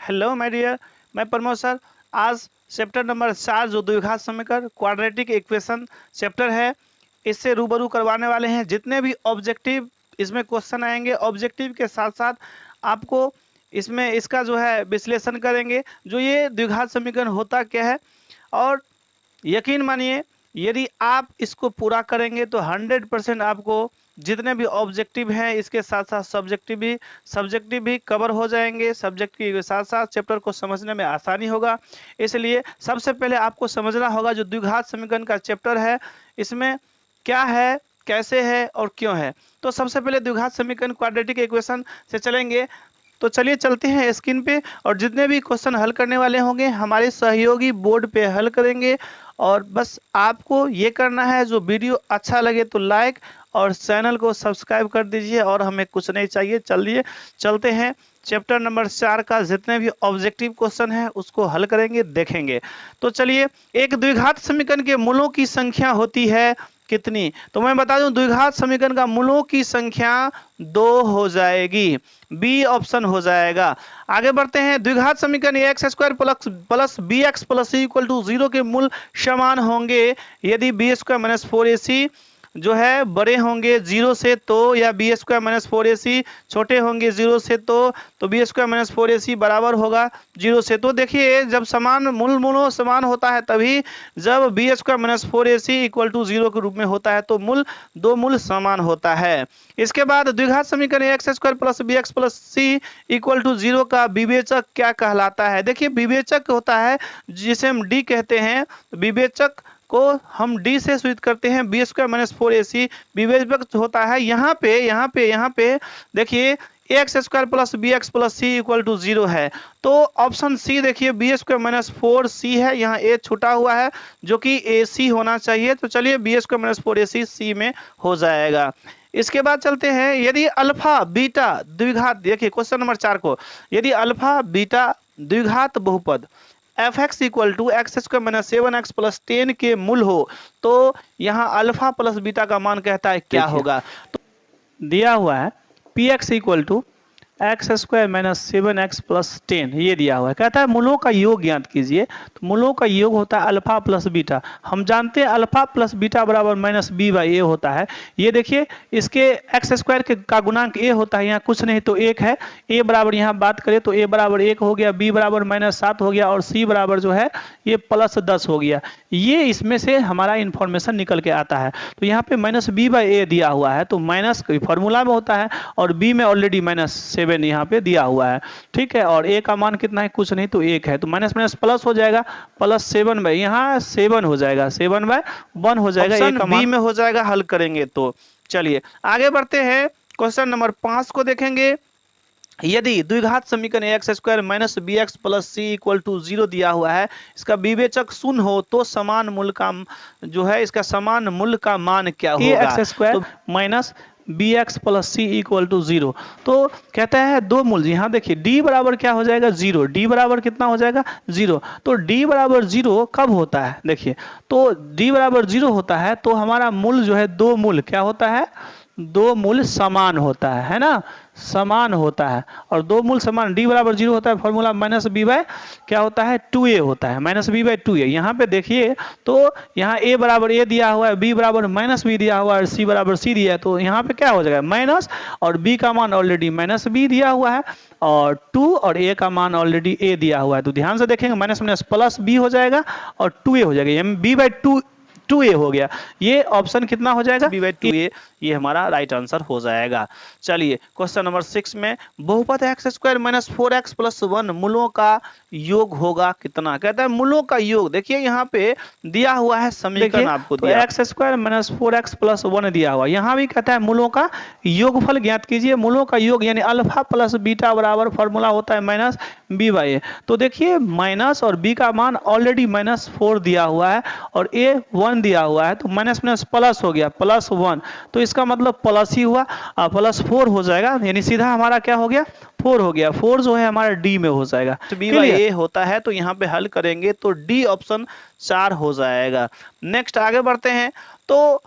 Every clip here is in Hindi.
हेलो माय डियर, मैं प्रमोद सर। आज चैप्टर नंबर 4 जो द्विघात समीकरण क्वाड्रेटिक इक्वेशन चैप्टर है, इससे रूबरू करवाने वाले हैं। जितने भी ऑब्जेक्टिव इसमें क्वेश्चन आएंगे, ऑब्जेक्टिव के साथ साथ आपको इसमें इसका जो है विश्लेषण करेंगे, जो ये द्विघात समीकरण होता क्या है। और यकीन मानिए, यदि आप इसको पूरा करेंगे तो 100% आपको जितने भी ऑब्जेक्टिव हैं, इसके साथ साथ सब्जेक्टिव भी कवर हो जाएंगे। सब्जेक्टिव के साथ साथ चैप्टर को समझने में आसानी होगा। इसलिए सबसे पहले आपको समझना होगा जो द्विघात समीकरण का चैप्टर है, इसमें क्या है, कैसे है और क्यों है। तो सबसे पहले द्विघात समीकरण क्वाड्रेटिक इक्वेशन से चलेंगे। तो चलिए चलते हैं स्क्रीन पे, और जितने भी क्वेश्चन हल करने वाले होंगे हमारे सहयोगी बोर्ड पे हल करेंगे। और बस आपको ये करना है, जो वीडियो अच्छा लगे तो लाइक और चैनल को सब्सक्राइब कर दीजिए, और हमें कुछ नहीं चाहिए। चलिए चलते हैं चैप्टर नंबर 4 का जितने भी ऑब्जेक्टिव क्वेश्चन है उसको हल करेंगे, देखेंगे। तो चलिए, एक द्विघात समीकरण के मूलों की संख्या होती है कितनी? तो मैं बता दूं, द्विघात समीकरण का मूलों की संख्या 2 हो जाएगी। बी ऑप्शन हो जाएगा। आगे बढ़ते हैं। द्विघात समीकरण x square plus B x plus C equal to 0 के मूल समान होंगे यदि बी स्क्वायर माइनस 4ac जो है बड़े होंगे 0 से, तो या बी स्क्वायर माइनस 4ac छोटे होंगे 0 से, तो बी स्क्वायर माइनस 4ac बराबर होगा 0 से। तो देखिए, जब समान मूलों समान होता है तभी, जब b square minus 4ac equal to 0 के रूप में होता है तो दो मूल समान होता है। इसके बाद द्विघात समीकरण x square plus B x plus C equal to 0 का विवेचक क्या कहलाता है? देखिए, विवेचक होता है जिसे हम डी कहते हैं। विवेचक को हम डी से सूचित करते हैं। बी स्क्वायर माइनस 4ac विवेचक होता है यहाँ पे देखिए, x square plus B x plus C equal to 0 है। तो ऑप्शन सी देखिए, बी स्क्वायर माइनस 4c है, यहाँ ए छूटा हुआ है जो कि ए सी होना चाहिए। तो चलिए, बी स्क्वायर माइनस 4ac सी में हो जाएगा। इसके बाद चलते हैं, यदि अल्फा बीटा द्विघात, देखिए क्वेश्चन नंबर 4 को, यदि अल्फा बीटा द्विघात बहुपद f x equal to x square minus 7x plus 10 के मूल हो, तो यहाँ अल्फा प्लस बीटा का मान कहता है क्या होगा? तो दिया हुआ है p x equal to x square minus 7x plus 10, ये दिया हुआ है। कहता है मूलों का योग ज्ञात कीजिए। तो मूलों का योग होता है अल्फा प्लस बीटा। हम जानते हैं अल्फा प्लस बीटा बराबर माइनस बी बाई ए होता है। ये देखिए, इसके एक्स स्क्वायर का गुणांक ए होता है, यहाँ कुछ नहीं तो 1 है। ए बराबर यहाँ बात करें तो ए बराबर 1 हो गया, बी बराबर माइनस 7 हो गया, और सी बराबर जो है ये प्लस 10 हो गया। ये इसमें से हमारा इंफॉर्मेशन निकल के आता है। तो यहाँ पे माइनस बी बाई ए दिया हुआ है, तो माइनस फॉर्मूला में होता है, और बी में ऑलरेडी माइनस 7 यहाँ पे दिया हुआ है। ठीक है, और ए का मान कितना है? कुछ नहीं तो 1 है। तो माइनस माइनस प्लस हो जाएगा, प्लस 7 बाई, यहाँ 7 हो जाएगा, 7 बाई 1 हो जाएगा। ए का मान बी में हो जाएगा हल करेंगे तो। चलिए आगे बढ़ते हैं, क्वेश्चन नंबर 5 को देखेंगे। यदि द्विघात समीकरण x square minus b x plus C equal to 0 दिया हुआ है, इसका विवेचक शून्य हो, तो समान मूल का जो है, इसका समान मूल का मान क्या होगा? X square minus b x plus C equal to 0। तो कहता है दो मूल, यहाँ देखिए डी बराबर क्या हो जाएगा? 0। डी बराबर कितना हो जाएगा? 0। तो डी बराबर 0 कब होता है? देखिए, तो डी बराबर 0 होता है तो हमारा मूल जो है, दो मूल क्या होता है? दो मूल समान होता है ना, समान होता है। और दो मूल समान, डी बराबर 0 होता है, फॉर्मूला माइनस बी बाय क्या होता है? 2a होता है, माइनस बी बाय 2a। यहाँ पे देखिए, तो यहाँ a बराबर a दिया हुआ है, b बराबर माइनस b दिया हुआ है, और c बराबर c दिया है। तो यहाँ पे क्या हो जाएगा? माइनस, और b का मान ऑलरेडी माइनस b दिया हुआ है, और 2 और a का मान ऑलरेडी a दिया हुआ है। तो ध्यान से देखेंगे, माइनस माइनस प्लस b हो जाएगा, और 2a हो जाएगा, b बाई 2a हो गया। ये ऑप्शन कितना हो जाएगा? b बाई 2a, ये हमारा राइट आंसर हो जाएगा। चलिए क्वेश्चन नंबर 6 में, बहुपद x square minus 4x plus 1 मूलों का योग होगा कितना? कहता है मूलों का योग। देखिए यहाँ पे दिया हुआ है समीकरण आपको, तो x square minus 4x plus 1 दिया हुआ, यहाँ भी कहता है मूलों का योगफल ज्ञात कीजिए। मूलों का योग यानी अल्फा प्लस बीटा बराबर फॉर्मूला होता है माइनस बी बाई ए। तो देखिए, माइनस और बी का मान ऑलरेडी माइनस 4 दिया हुआ है, और ए 1 दिया हुआ है, तो माइनस माइनस प्लस हो गया, प्लस 1। तो इसका मतलब प्लस ही हुआ, प्लस 4 हो जाएगा, यानी सीधा हमारा क्या हो गया? 4 हो गया। 4 जो है हमारा डी में हो जाएगा। तो बी बाई ए होता है, तो यहाँ पे हल करेंगे तो डी ऑप्शन 4 हो जाएगा। नेक्स्ट आगे बढ़ते हैं। तो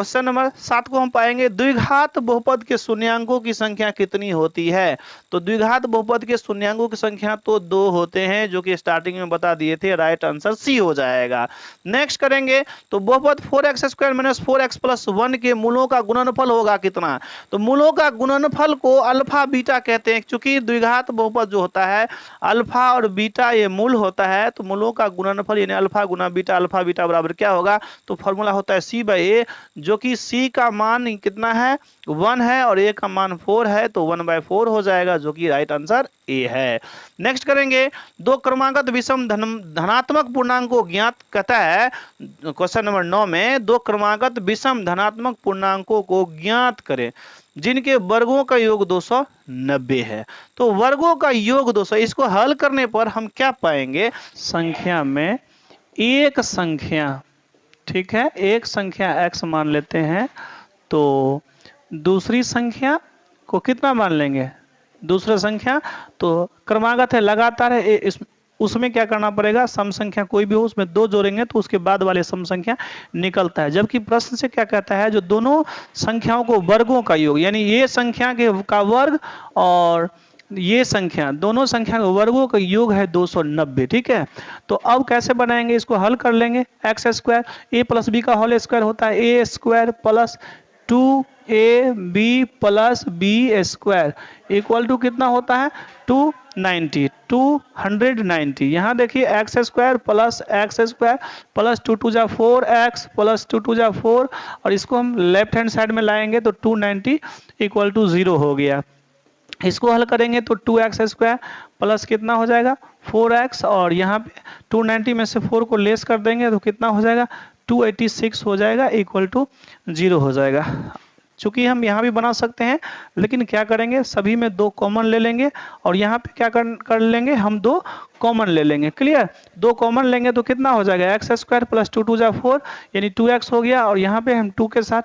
क्वेश्चन नंबर 7 को हम पाएंगे द्विघात बहुपद के शून्यांकों की संख्या कितनी होती है। तो द्विघात बहुपद के शून्यांकों की संख्या तो 2 होते हैं, जो कि स्टार्टिंग में बता दिए थे। राइट आंसर सी हो जाएगा। नेक्स्ट करेंगे तो बहुपद 4x² - 4x + 1 के मूलों का गुणनफल होगा कितना। तो मूलों का गुणनफल को अल्फा बीटा कहते हैं, क्योंकि द्विघात बहुपद जो होता है अल्फा और बीटा ये मूल होता है। तो मूलों का गुणनफल यानी अल्फा गुना बीटा, अल्फा बीटा बराबर क्या होगा, तो फॉर्मूला होता है c/a, जो कि c का मान कितना है 1 है और a का मान 4 है, तो 1/4 हो जाएगा, जो कि राइट आंसर a है। नेक्स्ट करेंगे दो क्रमागत विषम धनात्मक पूर्णांक को ज्ञात कहता है। क्वेश्चन नंबर 9 में दो क्रमागत विषम धनात्मक पूर्णांकों को ज्ञात करें जिनके वर्गों का योग 290 है। तो वर्गों का योग 200, इसको हल करने पर हम क्या पाएंगे, संख्या में एक संख्या, ठीक है, एक संख्या x मान लेते हैं, तो दूसरी संख्या को कितना मान लेंगे, दूसरा संख्या तो क्रमागत है, लगातार है, उसमें क्या करना पड़ेगा, सम संख्या कोई भी हो उसमें 2 जोड़ेंगे तो उसके बाद वाले सम संख्या निकलता है। जबकि प्रश्न से क्या कहता है, जो दोनों संख्याओं को वर्गों का योग, यानी ये संख्या का वर्ग और ये संख्या, दोनों संख्या के वर्गों का योग है 290, ठीक है। तो अब कैसे बनाएंगे, इसको हल कर लेंगे। x² a + b का होल स्क्वायर होता है a² + 2ab + b² equal to कितना होता है 290। यहाँ देखिए x² + x² + 2 * 4x + 2 * 4, और इसको हम लेफ्ट हैंड साइड में लाएंगे तो 290 = 0 हो गया। इसको हल करेंगे तो 2x² प्लस कितना हो जाएगा 4x, और यहाँ पे 290 में से 4 को लेस कर देंगे तो कितना हो जाएगा 286 हो जाएगा, इक्वल टू 0 हो जाएगा। चूंकि हम यहाँ भी बना सकते हैं, लेकिन क्या करेंगे, सभी में 2 कॉमन ले लेंगे, और यहाँ पे क्या कर लेंगे, हम 2 कॉमन ले लेंगे। क्लियर, 2 कॉमन लेंगे तो कितना हो जाएगा x² + 2 * 2 = 4 यानी 2x हो गया, और यहाँ पे हम 2 के साथ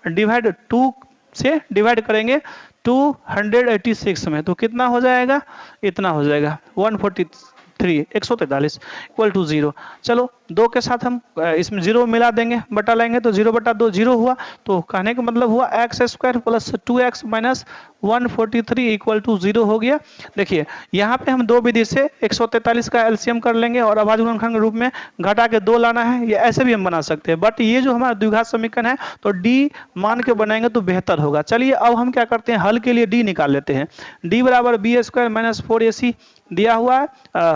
डिवाइड 2 से डिवाइड करेंगे 286 में, तो कितना हो जाएगा, इतना हो जाएगा 143 इक्वल टू 0। चलो 2 के साथ हम इसमें 0 मिला देंगे, बटा लेंगे तो 0/2 0 हुआ। तो कहने का मतलब हुआ x² + 2x - 143 इक्वल टू 0 हो गया। देखिए यहाँ पे हम 2 विधि से 143 का एलसीएम कर लेंगे और अभाज्य गुणनखंड के रूप में घटा के 2 लाना है, ये ऐसे भी हम बना सकते हैं, बट ये जो हमारा द्विघात समीकरण है तो d मान के बनाएंगे तो बेहतर होगा। चलिए अब हम क्या करते हैं, हल के लिए d निकाल लेते हैं। d = b² - 4ac दिया हुआ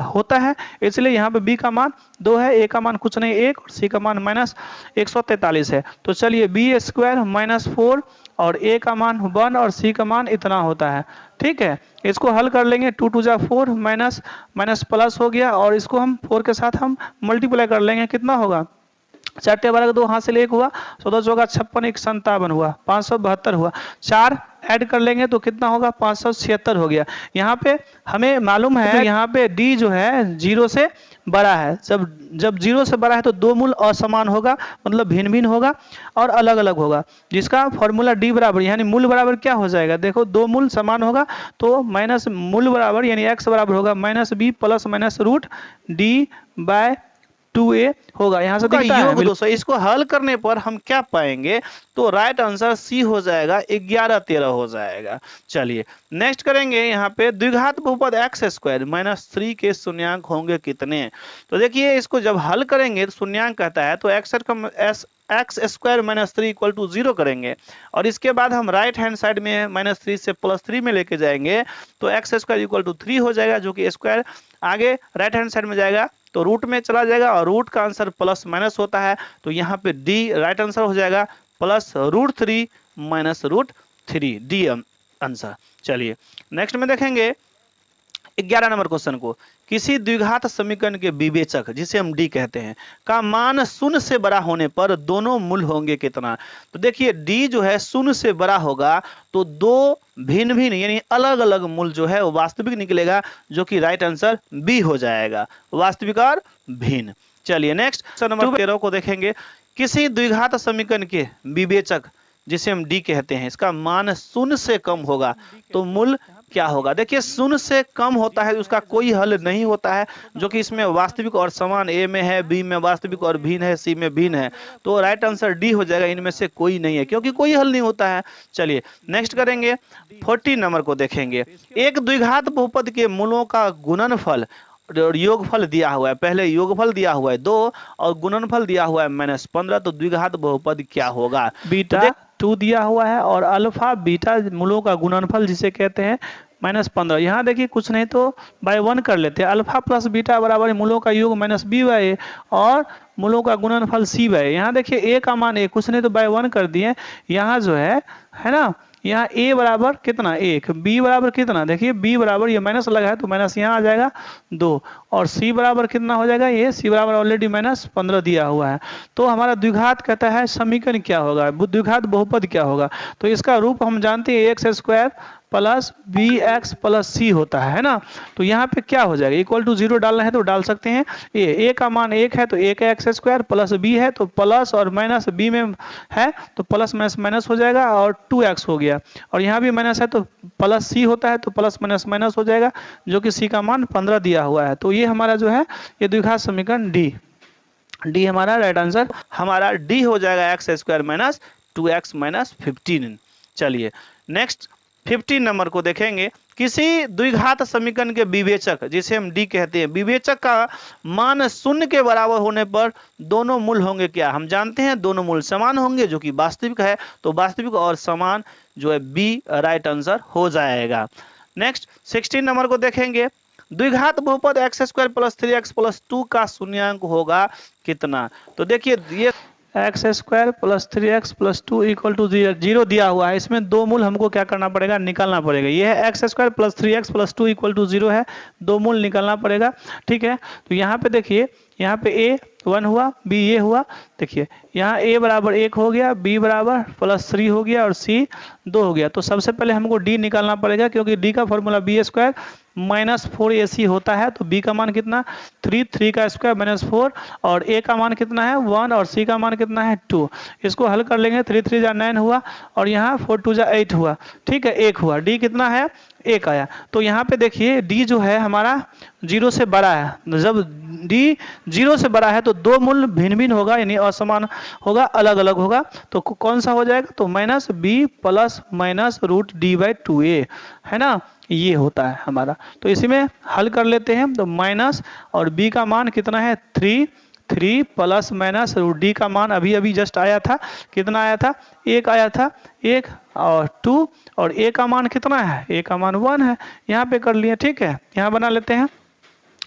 होता है, इसलिए यहाँ पे b का मान 2 है, a का मान कुछ नहीं 1 और c का मान -143 है। तो चलिए b² - 4 और a का मान 1 और c का मान इतना होता है, ठीक है। इसको हल कर लेंगे, 2 * 2 = 4 माइनस प्लस हो गया, और इसको हम 4 के साथ हम मल्टीप्लाई कर लेंगे, कितना होगा 4 × 12 2 हासिल 1 हुआ, 14 × 4 = 56 1 57 हुआ, 572 हुआ, 4 ऐड कर लेंगे तो कितना होगा 576 हो गया। यहाँ पे हमें मालूम है, तो यहाँ पे d जो है 0 से बड़ा है, जब 0 से बड़ा है तो 2 मूल असमान होगा, मतलब भिन्न भिन्न होगा और अलग अलग होगा, जिसका फॉर्मूला d बराबर यानी मूल बराबर क्या हो जाएगा, देखो 2 मूल समान होगा तो माइनस मूल बराबर यानी x बराबर होगा -b + -√d/2a होगा। यहाँ से दिखता है दोस्तों, इसको हल करने पर हम क्या पाएंगे, तो राइट आंसर सी हो जाएगा, 11 13 हो जाएगा। चलिए नेक्स्ट करेंगे, यहाँ पे द्विघात बहुपद x² - 3 के शून्यांक होंगे कितने। तो देखिए इसको जब हल करेंगे तो शून्यांक कहता है तो x² - 3 इक्वल टू 0 करेंगे, और इसके बाद हम राइट हैंड साइड में -3 से +3 में लेके जाएंगे तो x² = 3 हो जाएगा, जो कि स्क्वायर आगे राइट हैंड साइड में जाएगा तो रूट में चला जाएगा, और रूट का आंसर प्लस माइनस होता है, तो यहाँ पे डी राइट आंसर हो जाएगा +√3 - √3 डी आंसर। चलिए नेक्स्ट में देखेंगे 11 नंबर क्वेश्चन को, किसी द्विघात समीकरण के विवेचक जिसे हम डी कहते हैं का मान 0 से बड़ा होने पर दोनों मूल होंगे कितना। तो देखिए डी जो है 0 से बड़ा होगा तो 2 भिन्न भिन्न यानी अलग अलग मूल जो है वो वास्तविक निकलेगा, जो कि राइट आंसर बी हो जाएगा, वास्तविक और भिन्न। चलिए नेक्स्ट क्वेश्चन नंबर 13 को देखेंगे, किसी द्विघात समीकरण के विवेचक जिसे हम डी कहते हैं इसका मान 0 से कम होगा तो मूल क्या होगा। देखिए शून्य से कम होता है उसका कोई हल नहीं होता है, जो कि इसमें वास्तविक और समान ए में है, बी में वास्तविक और भिन्न है, सी में भिन्न है, तो राइट आंसर डी हो जाएगा। इनमें से कोई नहीं है क्योंकि कोई हल नहीं होता है। चलिए नेक्स्ट करेंगे, 40 नंबर को देखेंगे। एक द्विघात बहुपद के मूलों का गुणनफल और योगफल दिया हुआ है। पहले योगफल दिया हुआ है 2 और गुणनफल दिया हुआ है -15, तो द्विघात बहुपद क्या होगा। बीटा 2 दिया हुआ है और अल्फा बीटा मूलों का गुणनफल जिसे कहते हैं -15। यहाँ देखिए कुछ नहीं तो बाय 1 कर लेते हैं। अल्फा प्लस बीटा बराबर मूलों का योग -b/a और मूलों का गुणनफल c/a। यहाँ देखिए a का मान a, कुछ नहीं तो बाय 1 कर दिए। यहाँ जो है ना, यहाँ a बराबर कितना 1, b बराबर कितना, देखिए b बराबर ये माइनस लगा है तो माइनस यहाँ आ जाएगा 2, और c बराबर कितना हो जाएगा, ये c बराबर ऑलरेडी -15 दिया हुआ है। तो हमारा द्विघात कहता है समीकरण क्या होगा, द्विघात बहुपद क्या होगा। तो इसका रूप हम जानते हैं x² plus bx plus c होता है ना। तो यहाँ पे क्या हो जाएगा, इक्वल टू 0 डालना है तो डाल सकते हैं। a का मान 1 है तो 1x² प्लस b है तो प्लस और माइनस b में है तो प्लस माइनस माइनस हो जाएगा और 2x हो गया, और यहाँ भी माइनस है तो प्लस c होता है तो प्लस माइनस माइनस हो जाएगा, जो कि c का मान 15 दिया हुआ है। तो ये हमारा जो है ये द्विघात समीकरण डी हमारा राइट आंसर हमारा डी हो जाएगा, x² माइनस 2x माइनस 15। चलिए नेक्स्ट 15 नंबर को देखेंगे। किसी द्विघात समीकरण के विवेचक, जिसे हम डी कहते हैं, विवेचक का मान 0 के बराबर होने पर दोनों मूल होंगे क्या। हम जानते हैं दोनों मूल समान होंगे, जो कि वास्तविक है, तो वास्तविक और समान जो है बी राइट आंसर हो जाएगा। नेक्स्ट 16 नंबर को देखेंगे। द्विघात बहुपद x² प्लस 3x प्लस 2 का शून्यांक होगा कितना। तो देखिए ये x² plus 3x plus 2 equal to 0 दिया हुआ है। इसमें दो मूल हमको क्या करना पड़ेगा, निकालना पड़ेगा। ये है x² plus 3x plus 2 equal to 0 है, दो मूल निकालना पड़ेगा। ठीक है, तो यहाँ पे देखिए, यहाँ पे a 1 हुआ, b ये हुआ। देखिए यहाँ a बराबर 1 हो गया, b बराबर +3 हो गया और c 2 हो गया। तो सबसे पहले हमको d निकालना पड़ेगा, क्योंकि d का फॉर्मूला b² माइनस 4ac होता है। तो b का मान कितना 3 का स्क्वायर -4 और a का मान कितना है 1 और c का मान कितना है 2। इसको हल कर लेंगे, 3 3 जा 9 हुआ और यहाँ 4 2 जा 8 हुआ। ठीक है, 1 हुआ, d कितना है 1 आया। तो यहाँ पे देखिए d जो है हमारा 0 से बड़ा है। जब d 0 से बड़ा है तो दो मूल भिन्न भिन्न होगा, यानी असमान होगा, अलग अलग होगा। तो कौन सा हो जाएगा, तो -b प्लस माइनस √d/2a है ना, ये होता है हमारा। तो इसी में हल कर लेते हैं। तो माइनस और b का मान कितना है 3 प्लस माइनस √d का मान अभी जस्ट आया था, कितना आया था 1 आया था, 1 और 2 और a का मान कितना है, a का मान 1 है। यहाँ पे कर लिए, ठीक है, यहाँ बना लेते हैं।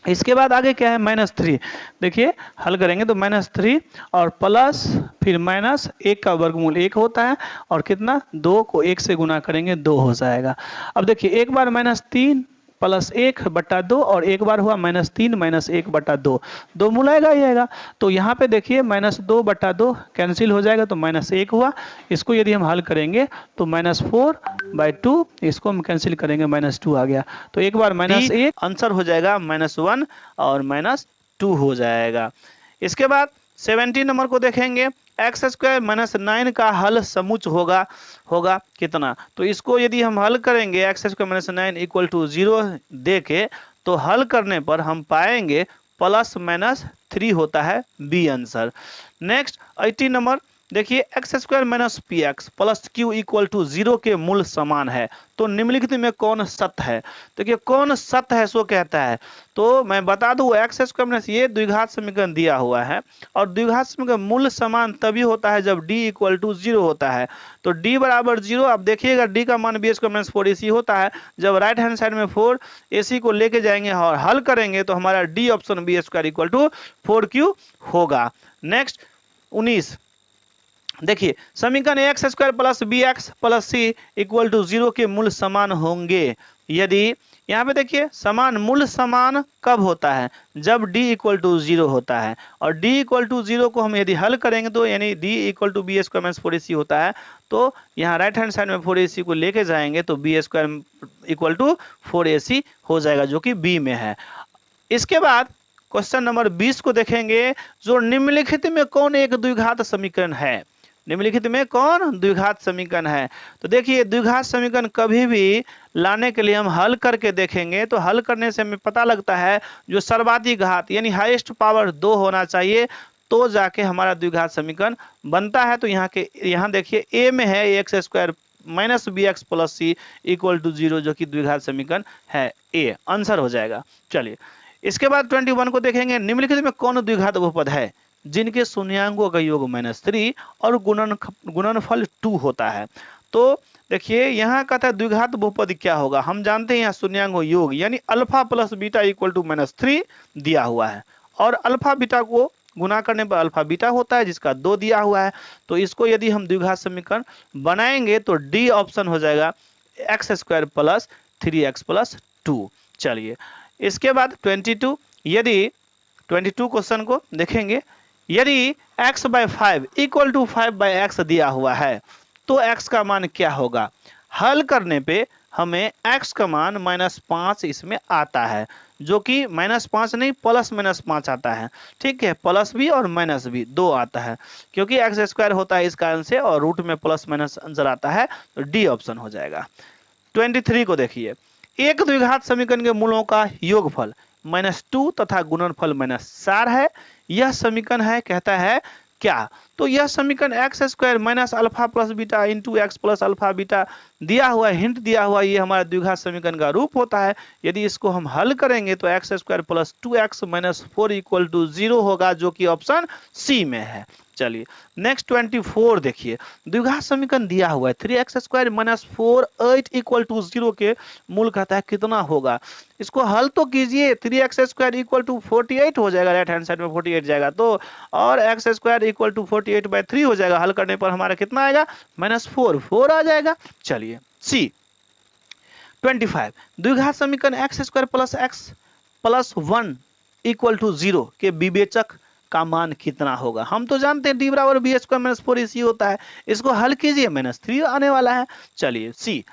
इसके बाद आगे क्या है -3। देखिए हल करेंगे तो -3 और प्लस फिर माइनस 1 का वर्गमूल 1 होता है और कितना 2 को 1 से गुना करेंगे 2 हो जाएगा। अब देखिए एक बार -3 प्लस 1/2 और एक बार हुआ -3 - 1/2, दो मूल आएगा ही आएगा। तो यहाँ पे देखिए -2/2 कैंसिल हो जाएगा तो -1 हुआ। इसको यदि हम हल करेंगे तो -4/2, इसको हम कैंसिल करेंगे -2 आ गया। तो एक बार -1 आंसर हो जाएगा -1 और -2 हो जाएगा। इसके बाद 17 नंबर को देखेंगे। x² - 9 का हल समुच्च होगा कितना। तो इसको यदि हम हल करेंगे x² - 9 इक्वल टू 0 दे के, तो हल करने पर हम पाएंगे +-3 होता है बी आंसर। नेक्स्ट 18 नंबर देखिए, x² - px plus q equal to 0 के मूल समान है। तो निम्नलिखित में कौन सत्य है। देखिए कौन सत्य है सो कहता है। तो मैं बता दूं x² ये द्विघात समीकरण दिया हुआ है और द्विघात समीकरण मूल समान तभी होता है जब d इक्वल टू 0 होता है। तो d बराबर 0, अब देखिए d का मान b² - 4ac होता है। जब राइट हैंड साइड में 4ac को लेके जाएंगे और हल करेंगे तो हमारा d option b² equal to 4q होगा। नेक्स्ट 19 देखिए, समीकरण x² plus bx plus c equal to 0 के मूल समान होंगे यदि, यहाँ पे देखिए समान मूल समान कब होता है, जब d इक्वल टू 0 होता है। और d इक्वल टू 0 को हम यदि हल करेंगे तो यानी d equal to b² - 4ac होता है। तो यहाँ राइट हैंड साइड में 4ac को लेके जाएंगे तो b² इक्वल टू 4ac हो जाएगा, जो कि b में है। इसके बाद क्वेश्चन नंबर 20 को देखेंगे। जो निम्नलिखित में कौन एक द्विघात समीकरण है। निम्नलिखित में कौन द्विघात समीकरण है। तो देखिए द्विघात समीकरण कभी भी लाने के लिए हम हल करके देखेंगे, तो हल करने से हमें पता लगता है जो सर्वाधिक घात यानी हाईएस्ट पावर 2 होना चाहिए, तो जाके हमारा द्विघात समीकरण बनता है। तो यहाँ देखिए ए में है x square minus b x plus C equal to 0, जो कि द्विघात समीकरण है, ए आंसर हो जाएगा। चलिए इसके बाद 21 को देखेंगे, निम्नलिखित में कौन द्विघात बहुपद है जिनके शून्यांकों का योग -3 और गुणनफल 2 होता है। तो देखिए यहाँ कहता है द्विघात बहुपद क्या होगा। हम जानते हैं यहाँ शून्यांकों योग यानी alpha plus beta equal to -3 दिया हुआ है, और अल्फा बीटा को गुना करने पर अल्फा बीटा होता है जिसका 2 दिया हुआ है। तो इसको यदि हम द्विघात समीकरण बनाएंगे तो डी ऑप्शन हो जाएगा x square plus 3x plus 2। चलिए इसके बाद 22, यदि 22 क्वेश्चन को देखेंगे, यदि x by 5 equal to 5 by x दिया हुआ है तो x का मान क्या होगा। हल करने पे हमें x का मान -5 इसमें आता है, जो कि -5 नहीं +-5 आता है। ठीक है, प्लस भी और माइनस भी 2 आता है, क्योंकि एक्स स्क्वायर होता है इस कारण से, और रूट में प्लस माइनस आंसर आता है, तो डी ऑप्शन हो जाएगा। 23 को देखिए, एक द्विघात समीकरण के मूलों का योगफल -2 तथा गुणनफल -4 है। यह समीकरण है, कहता है क्या। तो यह समीकरण x square minus alpha plus beta into x plus alpha beta दिया हुआ, हिंट दिया हुआ, ये हमारा द्विघात समीकरण का रूप होता है। यदि इसको हम हल करेंगे तो x square plus 2x minus 4 equal to 0 होगा, जो कि ऑप्शन सी में है। चलिए नेक्स्ट 24 देखिए, द्विघात समीकरण दिया हुआ है 3x square minus 4 equal to 0 के मूल कहता है कितना होगा। इसको हल तो कीजिए, 3x स्क्वायर इक्वल टू 48 हो जाएगा, राइट हैंड साइड में 48 जाएगा तो, और x स्क्वायर इक्वल टू 48/3 हो जाएगा। हल करने पर हमारा कितना आएगा -4 आ जाएगा। चलिए सी 25, द्विघात समीकरण x square plus x plus 1 equal to 0 के विवेचक का मान कितना होगा। हम तो जानते हैं डी बराबर बी स्क्वायर माइनस 4ac होता है। इसको हल कीजिए, -3 आने वाला है। चलिए सी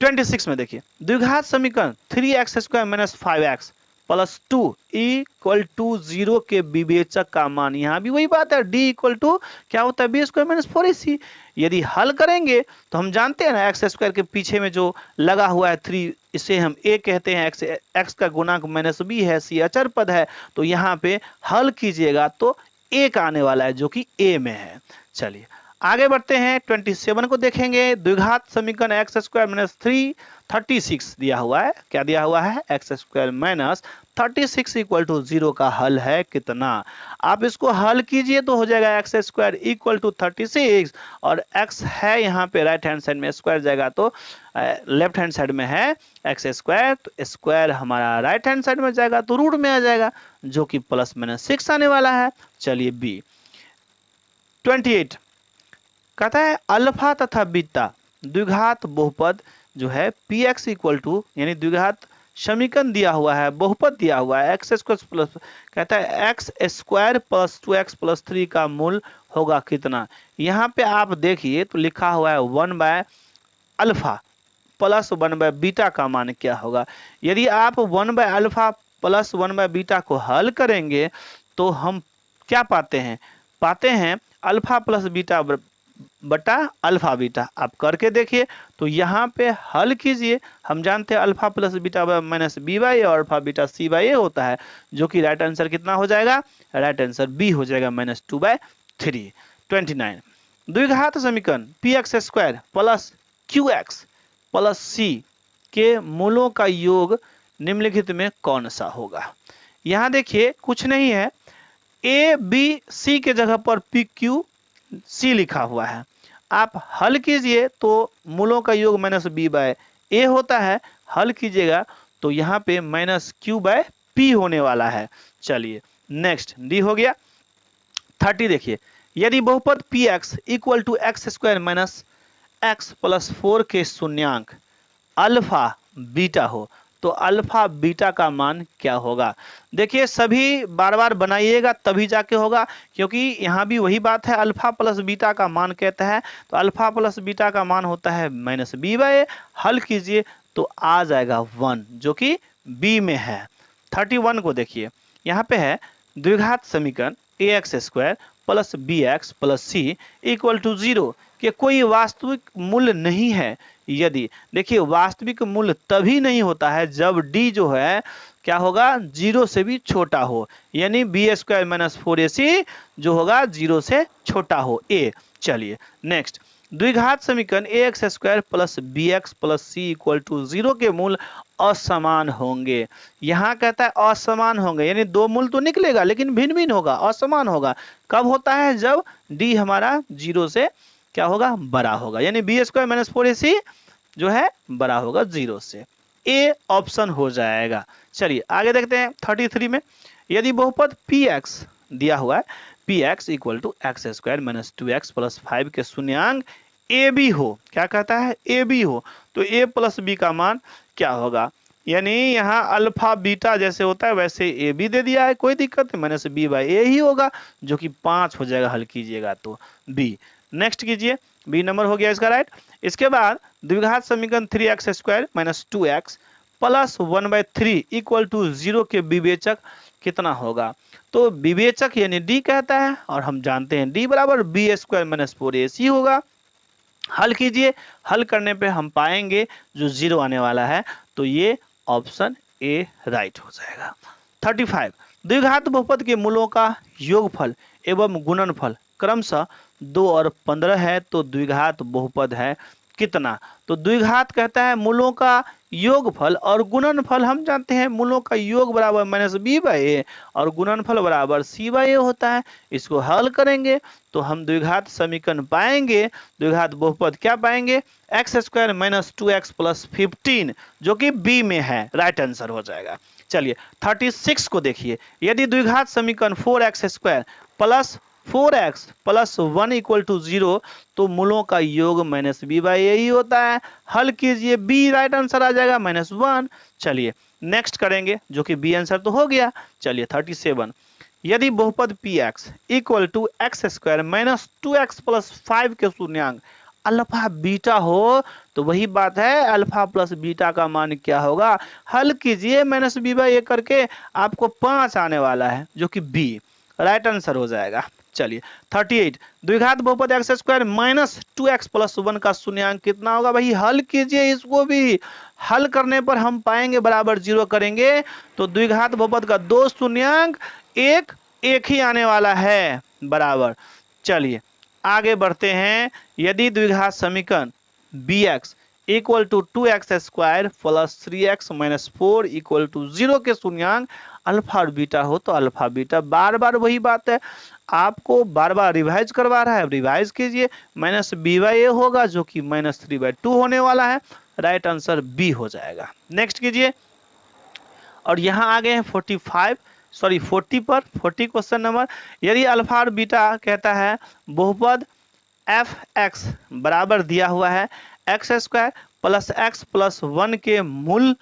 26 में देखिए, द्विघात समीकरण 3x square minus 5x plus 2 equal to 0 के विवेचक का मान, यहाँ भी वही बात है, d इक्वल टू क्या होता है बी स्क्वायर माइनस 4ac। यदि हल करेंगे तो हम जानते हैं ना एक्स स्क्वायर के पीछे में जो लगा हुआ है 3, इसे हम a कहते हैं, x का गुणांक -b है, c अचर पद है, तो यहाँ पे हल कीजिएगा तो a का आने वाला है, जो कि a में है। चलिए आगे बढ़ते हैं, 27 को देखेंगे, द्विघात समीकरण एक्स स्क्वायर माइनस 36 दिया हुआ है। क्या दिया हुआ है, x square minus 36 equal to 0 का हल है कितना। आप इसको हल कीजिए तो हो जाएगा एक्स स्क्वायर इक्वल टू 36, और x है यहाँ पे राइट हैंड साइड में, स्क्वायर जाएगा तो लेफ्ट हैंड साइड में है एक्स स्क्वायर, तो स्क्वायर हमारा राइट हैंड साइड में जाएगा तो रूट में आ जाएगा, जो कि +-6 आने वाला है। चलिए बी 28 कहता है अल्फा तथा बीटा द्विघात बहुपद जो है px इक्वल टू, यानी द्विघात समीकरण दिया हुआ है, बहुपद दिया हुआ है एक्स स्क्वायर प्लस, कहता है x square plus 2x plus 3 का मूल होगा कितना। यहाँ पे आप देखिए तो लिखा हुआ है 1/अल्फा प्लस 1/बीटा का मान क्या होगा। यदि आप 1/अल्फा प्लस 1/बीटा को हल करेंगे तो हम क्या पाते हैं अल्फा प्लस बीटा बटा अल्फा बीटा। आप करके देखिए तो यहाँ पे हल कीजिए, हम जानते हैं alpha plus beta minus b by और alpha beta c by a होता है, जो कि राइट आंसर कितना हो जाएगा, राइट आंसर बी हो जाएगा -2/3। 29 द्विघात समीकरण P X square plus Q X plus C के मूलों का योग निम्नलिखित में कौन सा होगा। यहाँ देखिए कुछ नहीं है, ए बी सी के जगह पर पी क्यू सी लिखा हुआ है। आप हल कीजिए तो मूलों का योग -b/a होता है, हल कीजिएगा तो यहाँ पे -q/p होने वाला है। चलिए नेक्स्ट डी हो गया। 30 देखिए, यदि बहुपद px equal to x square minus x plus 4 के शून्यांक अल्फा बीटा हो तो अल्फा बीटा का मान क्या होगा। देखिए सभी बार बार बनाइएगा तभी जाके होगा, क्योंकि यहाँ भी वही बात है, अल्फा प्लस बीटा का मान कहता है, तो अल्फा प्लस बीटा का मान होता है -b/a। हल कीजिए तो आ जाएगा 1, जो कि b में है। 31 को देखिए, यहाँ पे है द्विघात समीकरण ax square plus B x plus C equal to 0 के कोई वास्तविक मूल्य नहीं है यदि, देखिए वास्तविक मूल्य तभी नहीं होता है जब डी जो है क्या होगा 0 से भी छोटा हो, यानी बी स्क्वायर माइनस 4ac जो होगा 0 से छोटा हो ए। चलिए नेक्स्ट, द्विघात समीकरण A X square plus B x plus C equal to 0 के मूल असमान होंगे। यहाँ कहता है असमान होंगे, यानी दो मूल तो निकलेगा लेकिन भिन्न भिन्न होगा, असमान होगा। कब होता है? जब डी हमारा 0 से क्या होगा बड़ा होगा, यानी बी स्क्वायर माइनस 4ac जो है बड़ा होगा 0 से। ए ऑप्शन हो जाएगा। चलिए आगे देखते हैं 33 में, यदि बहुपद पी एक्स दिया हुआ है, p x equal to x square minus 2x plus 5 के शून्यांक ए बी हो, क्या कहता है ए बी हो, तो ए प्लस बी का मान क्या होगा, यानी यहाँ अल्फा बीटा जैसे होता है वैसे ए बी दे दिया है, कोई दिक्कत नहीं, माइनस बी बाई ए ही होगा जो कि 5 हो जाएगा, हल कीजिएगा तो बी। नेक्स्ट कीजिए, बी नंबर हो गया इसका राइट। इसके बाद द्विघात समीकरण 3x square minus 2x plus 1/3 equal to 0 के विवेचक कितना होगा, तो विवेचक यानी डी कहता है, और हम जानते हैं डी बराबर बी स्क्वायर माइनस 4ac होगा। हल कीजिए, हल करने पे हम पाएंगे जो 0 आने वाला है, तो ये ऑप्शन ए राइट हो जाएगा। 35 द्विघात बहुपद के मूलों का योगफल एवं गुणनफल क्रमशः 2 और 15 है, तो द्विघात बहुपद है कितना, तो द्विघात कहता है मूलों का योगफल, और गुणनफल हम जानते हैं मूलों का योग बराबर माइनस बी बाई ए और गुणनफल बराबर सी बाई ए होता है। इसको हल करेंगे तो हम द्विघात समीकरण पाएंगे, द्विघात बहुपद क्या पाएंगे, x square minus 2x plus 15 जो कि बी में है, राइट आंसर हो जाएगा। चलिए 36 को देखिए, यदि द्विघात समीकरण 4x square plus 4x plus 1 equal to 0, तो मूलों का योग माइनस बी बाई ए ही होता है। हल कीजिए, बी राइट आंसर आ जाएगा -1। चलिए नेक्स्ट करेंगे जो कि बी आंसर तो हो गया। चलिए 37 यदि बहुपद p x equal to x square minus 2x plus 5 के शून्यांक अल्फा बीटा हो, तो वही बात है अल्फा प्लस बीटा का मान क्या होगा, हल कीजिए, माइनस बी बाई ए करके आपको 5 आने वाला है जो कि बी राइट आंसर हो जाएगा। चलिए 38 द्विघात बहुपद x square minus 2x plus 1 का शून्यांक कितना होगा, भाई हल कीजिए, इसको भी हल करने पर हम पाएंगे बराबर 0 करेंगे तो द्विघात बहुपद का 2 शून्यांक एक ही आने वाला है बराबर। चलिए आगे बढ़ते हैं, यदि द्विघात समीकरण bx equal to 2x square plus 3x minus 4 equal to 0 के शून्यांक अल्फा और बीटा हो, तो अल्फा बीटा बार बार वही बात है, आपको बार बार रिवाइज करवा रहा है, रिवाइज कीजिए, माइनस बी बाई ए होगा जो कि -3/2 होने वाला है, राइट आंसर बी हो जाएगा। नेक्स्ट कीजिए, और यहाँ आ गए हैं 40 पर 40 क्वेश्चन नंबर, यदि अल्फा और बीटा कहता है बहुपद एफ एक्स बराबर दिया हुआ है x square plus x plus 1 के मूल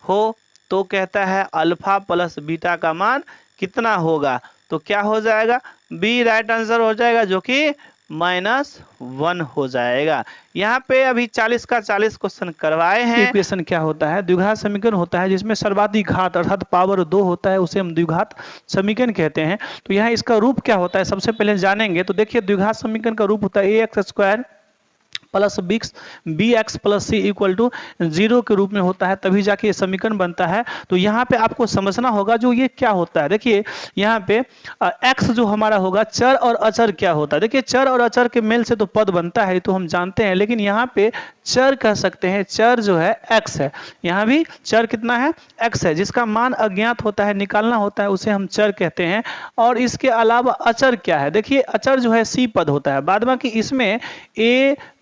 हो, तो कहता है अल्फा प्लस बीटा का मान कितना होगा, तो क्या हो जाएगा, बी राइट आंसर हो जाएगा जो कि -1 हो जाएगा। यहाँ पे अभी 40 का 40 क्वेश्चन करवाए हैं। इक्वेशन क्या होता है, द्विघात समीकरण होता है जिसमें सर्वाधिक घात अर्थात पावर 2 होता है, उसे हम द्विघात समीकरण कहते हैं। तो यहाँ इसका रूप क्या होता है सबसे पहले जानेंगे। तो देखिए द्विघात समीकरण का रूप होता है ax square plus B x plus C equal to 0 के रूप में होता है, तभी जाके ये समीकरण बनता है। तो यहाँ पे आपको समझना होगा जो ये क्या होता है। देखिए यहाँ पे एक्स जो हमारा होगा, चर और अचर क्या होता है। देखिए चर और अचर के मेल से तो पद बनता है, तो हम जानते हैं, लेकिन यहाँ पे चर कह सकते हैं, चर जो है एक्स है, यहाँ भी चर कितना है एक्स है, जिसका मान अज्ञात होता है, निकालना होता है, उसे हम चर कहते हैं। और इसके अलावा अचर क्या है, देखिए अचर जो है सी पद होता है, बाद बाकी इसमें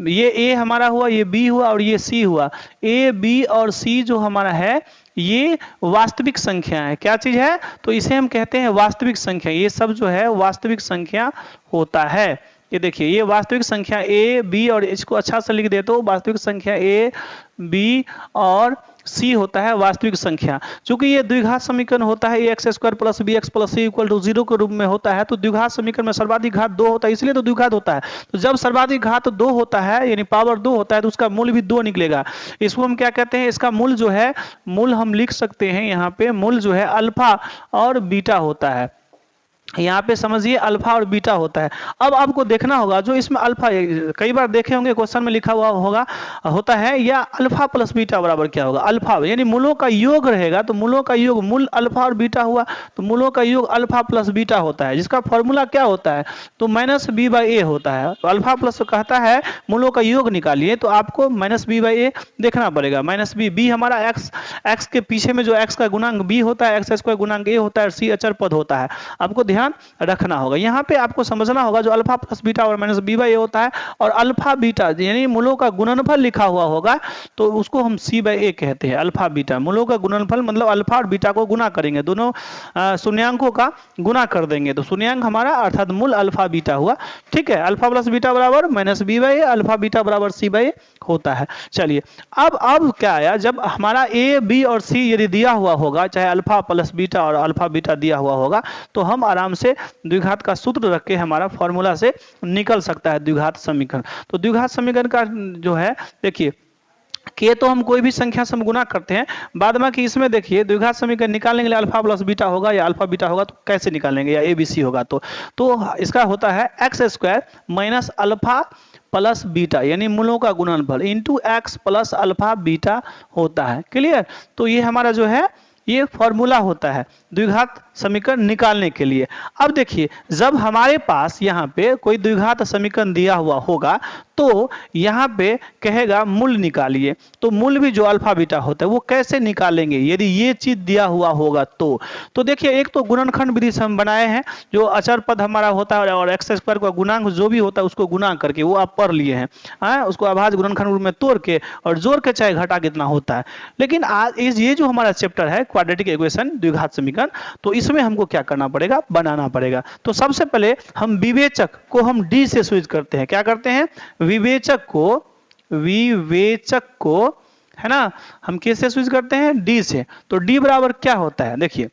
ये ए हमारा हुआ, ये बी हुआ और ये सी हुआ, ए बी और सी जो हमारा है ये वास्तविक संख्या है। क्या चीज है, तो इसे हम कहते हैं वास्तविक संख्या, ये सब जो है वास्तविक संख्या होता है। ये देखिए ये वास्तविक संख्या ए बी, और इसको अच्छा से लिख देते हो, वास्तविक संख्या ए बी और सी होता है वास्तविक संख्या। चूंकि ये द्विघात समीकरण होता है x square plus B x plus C equal to 0 के रूप में होता है, तो द्विघात समीकरण में सर्वाधिक घात 2 होता है, इसलिए तो द्विघात होता है। तो जब सर्वाधिक घात 2 होता है यानी पावर 2 होता है, तो उसका मूल भी 2 निकलेगा। इसको हम क्या कहते हैं, इसका मूल जो है, मूल हम लिख सकते हैं यहाँ पे, मूल जो है अल्फा और बीटा होता है। यहाँ पे समझिए अल्फा और बीटा होता है। अब आपको देखना होगा जो इसमें अल्फा, कई बार देखे होंगे क्वेश्चन में लिखा हुआ होगा होता है या अल्फा प्लस बीटा बराबर क्या होगा, अल्फा यानी मूलों का योग रहेगा, तो मूलों का योग मूल अल्फा और बीटा हुआ, तो मूलों का योग अल्फा प्लस बीटा होता है, जिसका फॉर्मूला क्या होता है, तो माइनस बी बाई ए होता है। तो अल्फा प्लस कहता है मूलों का योग निकालिए, तो आपको माइनस बी बाई ए देखना पड़ेगा। माइनस बी हमारा एक्स के पीछे में जो एक्स का गुणांक बी होता है, एक्स स्क्वायर गुणांक ए होता है, सी अचर पद होता है, आपको ध्यान रखना होगा। यहाँ पे आपको समझना होगा जो अल्फा प्लस बीटा और माइनस बी बाई ए होता है, और अल्फा बीटा यानी मूलों का गुणनफल लिखा हुआ होगा तो उसको हम सी बाई ए कहते हैं। अल्फा बीटा मूलों का गुणनफल मतलब अल्फा और बीटा को गुना करेंगे, दोनों शून्यांकों का गुना कर देंगे, तो शून्यांक हमारा अर्थात मूल अल्फा बीटा हुआ। ठीक है, अल्फा प्लस बीटा बराबर minus b by a, alpha beta बराबर सी बाई ए होता है। चलिए अब क्या आया, जब हमारा ए बी और सी यदि दिया हुआ होगा, चाहे अल्फा प्लस बीटा और अल्फा बीटा दिया हुआ होगा, तो हम आराम से द्विघात का सूत्र रख के हमारा फॉर्मूला से निकल सकता है द्विघात समीकरण। तो द्विघात समीकरण का जो है देखिए के तो हम कोई भी संख्या से हम गुना करते हैं, बाद में कि इसमें देखिए द्विघात समीकरण निकालने के लिए अल्फा प्लस बीटा होगा या अल्फा बीटा होगा, तो कैसे निकालेंगे, या ए बी सी होगा, तो इसका होता है x square minus alpha plus beta यानी मूलों का गुणनफल into x plus alpha beta होता है। क्लियर, तो ये हमारा जो है ये फॉर्मूला होता है द्विघात समीकरण निकालने के लिए। अब देखिए जब हमारे पास यहाँ पे कोई द्विघात समीकरण दिया हुआ होगा तो यहाँ पे कहेगा मूल निकालिए, तो मूल भी जो अल्फा बीटा होता है वो कैसे निकालेंगे यदि ये चीज दिया हुआ होगा तो देखिए एक तो गुणनखंड विधि से हम बनाए हैं, जो अचर पद हमारा होता है और एक्स स्क्वायर का गुणांक जो भी होता है उसको गुणा करके वो आप पढ़ लिए हैं, उसको अभाज्य गुणनखंड रूप में तोड़ के और जोड़ के चाहे घटा कितना होता है। लेकिन आज ये जो हमारा चैप्टर है क्वाड्रेटिक इक्वेशन द्विघात समीकरण, तो इसमें हमको क्या करना पड़ेगा, बनाना पड़ेगा। तो सबसे पहले हम विवेचक को हम डी से स्विच करते हैं, क्या करते हैं, विवेचक को है ना हम किससे स्विच करते हैं, डी से। तो डी बराबर क्या होता है, देखिए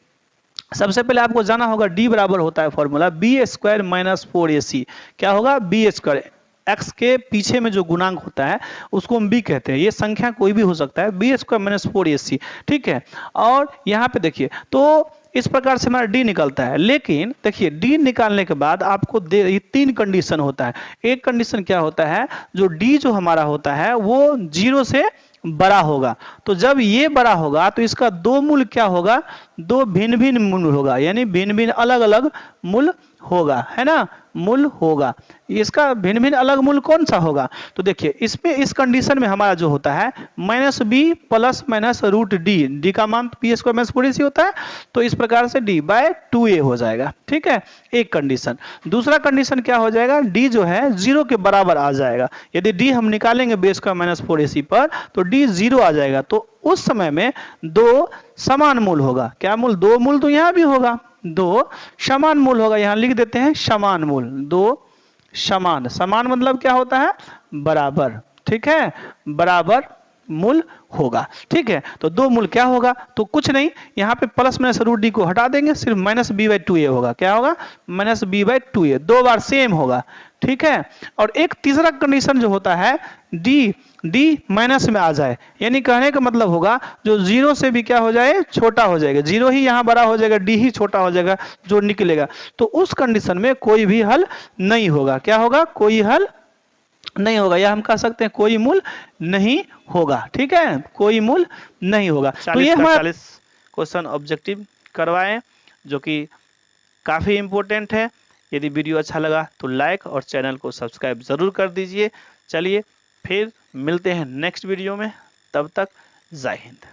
सबसे पहले आपको जाना होगा डी बराबर होता है formula B square minus 4ac। क्या होगा, बी स्क्वायर एक्स के पीछे में जो गुणांक होता है उसको हम बी कहते हैं, ये संख्या कोई भी हो सकता है, बी स्क्वायर माइनस 4ac। ठीक है, और यहाँ पे देखिए तो इस प्रकार से हमारा डी निकलता है। लेकिन देखिए डी निकालने के बाद आपको ये तीन कंडीशन होता है। एक कंडीशन क्या होता है, जो डी जो हमारा होता है वो 0 से बड़ा होगा, तो जब ये बड़ा होगा तो इसका दो मूल क्या होगा, दो भिन्न भिन्न मूल होगा, यानी भिन्न भिन्न अलग अलग मूल होगा, है ना, मूल होगा। इसका भिन्न भिन्न अलग मूल कौन सा होगा, तो देखिए इसमें इस कंडीशन में हमारा जो होता है minus b plus minus root d, d का मान पी स्क्वायर माइनस 4ac होता है, तो इस प्रकार से डी बाय 2a हो जाएगा। ठीक है, एक कंडीशन। दूसरा कंडीशन क्या हो जाएगा, डी जो है 0 के बराबर आ जाएगा। यदि डी हम निकालेंगे बी स्क्वायर माइनस 4ac पर तो डी 0 आ जाएगा, तो उस समय में दो समान मूल होगा। क्या मूल, दो मूल तो यहाँ भी होगा, दो समान मूल होगा, यहां लिख देते हैं समान मूल, दो समान मतलब क्या होता है, बराबर। ठीक है, बराबर मूल होगा। ठीक है, तो दो मूल क्या होगा, तो कुछ नहीं, यहाँ पे प्लस माइनस रूट डी को हटा देंगे, सिर्फ माइनस बी बाई 2a होगा। क्या होगा, माइनस बी बाई 2a, दो बार सेम होगा। ठीक है, और एक तीसरा कंडीशन जो होता है डी माइनस में आ जाए, यानी कहने का मतलब होगा जो 0 से भी क्या हो जाए, छोटा हो जाएगा, 0 ही यहाँ बड़ा हो जाएगा, डी ही छोटा हो जाएगा जो निकलेगा, तो उस कंडीशन में कोई भी हल नहीं होगा। क्या होगा, कोई हल नहीं होगा, या हम कह सकते हैं कोई मूल नहीं होगा। ठीक है, कोई मूल नहीं होगा। तो ये 40 क्वेश्चन ऑब्जेक्टिव करवाएं जो कि काफी इंपॉर्टेंट है। यदि वीडियो अच्छा लगा तो लाइक और चैनल को सब्सक्राइब जरूर कर दीजिए। चलिए फिर मिलते हैं नेक्स्ट वीडियो में, तब तक जय हिंद।